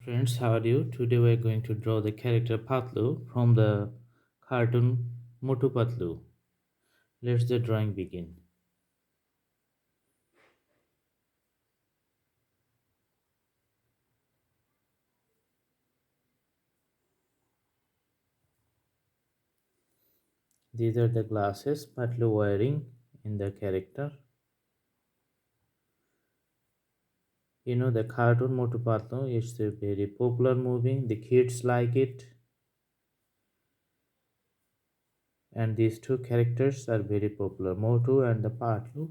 Friends, how are you? Today we are going to draw the character Patlu from the cartoon Motu Patlu. Let's the drawing begin. These are the glasses Patlu wearing in the character. You know the cartoon Motu Patlu is a very popular movie. The kids like it, and these two characters are very popular, Motu and the Patlu.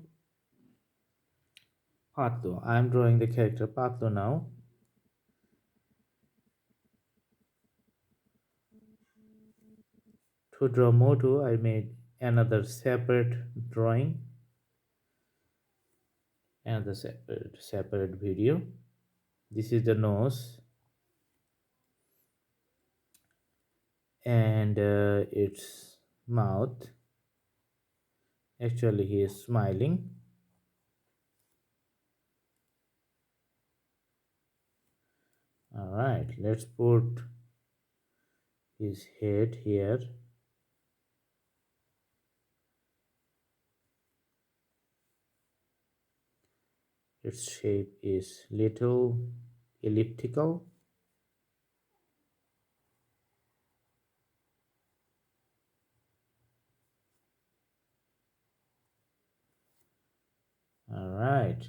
Patlu. I am drawing the character Patlu now. To draw Motu, I made another separate drawing, another separate video. This is the nose, and its mouth. Actually, he is smiling. All right, let's put his head here. Its shape is little elliptical. All right,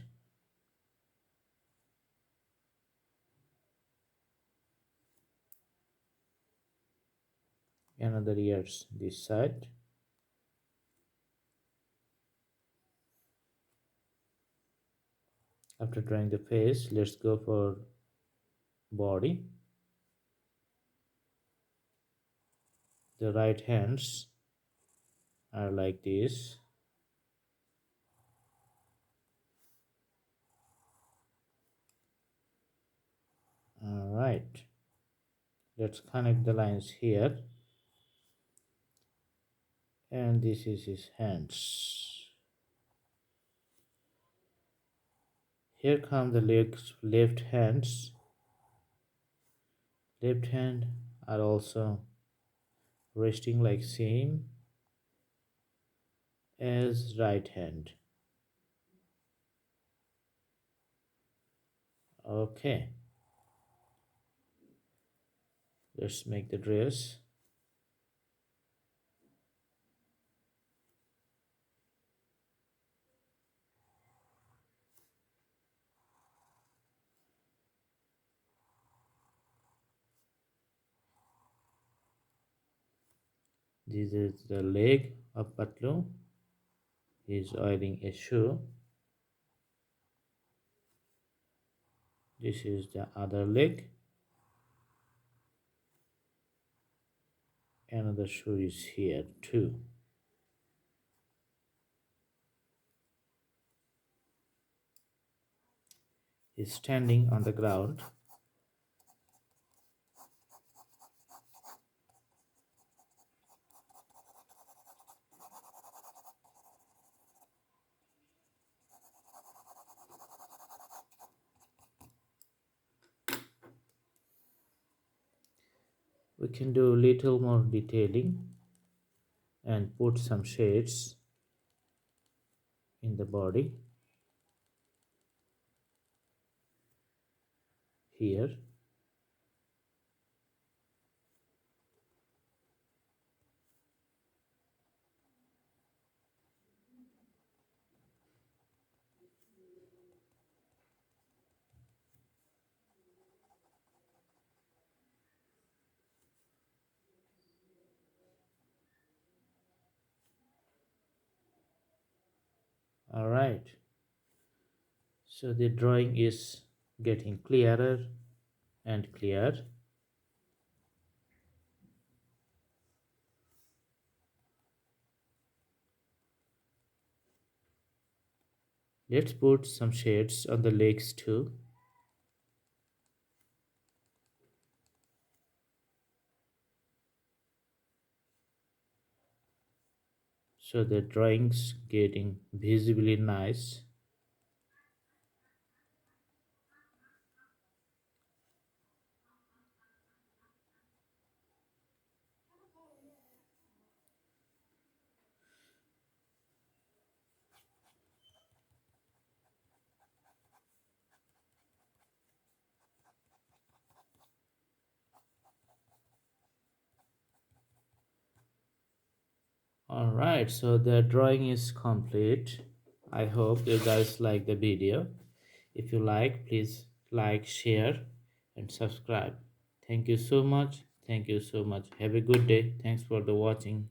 another ears this side. After drawing the face, let's go for body. The right hands are like this. All right, let's connect the lines here, and this is his hands. Here come the legs, left hands. Left hand are also resting like same as right hand. Okay, let's make the dress. This is the leg of Patlu. He is wearing a shoe. This is the other leg. Another shoe is here too. He's standing on the ground. We can do a little more detailing and put some shades in the body here. All right, so the drawing is getting clearer and clear. Let's put some shades on the legs too. So the drawings getting visibly nice. Alright, so the drawing is complete. I hope you guys like the video. If you like, please like, share, and subscribe. Thank you so much. Thank you so much. Have a good day. Thanks for the watching.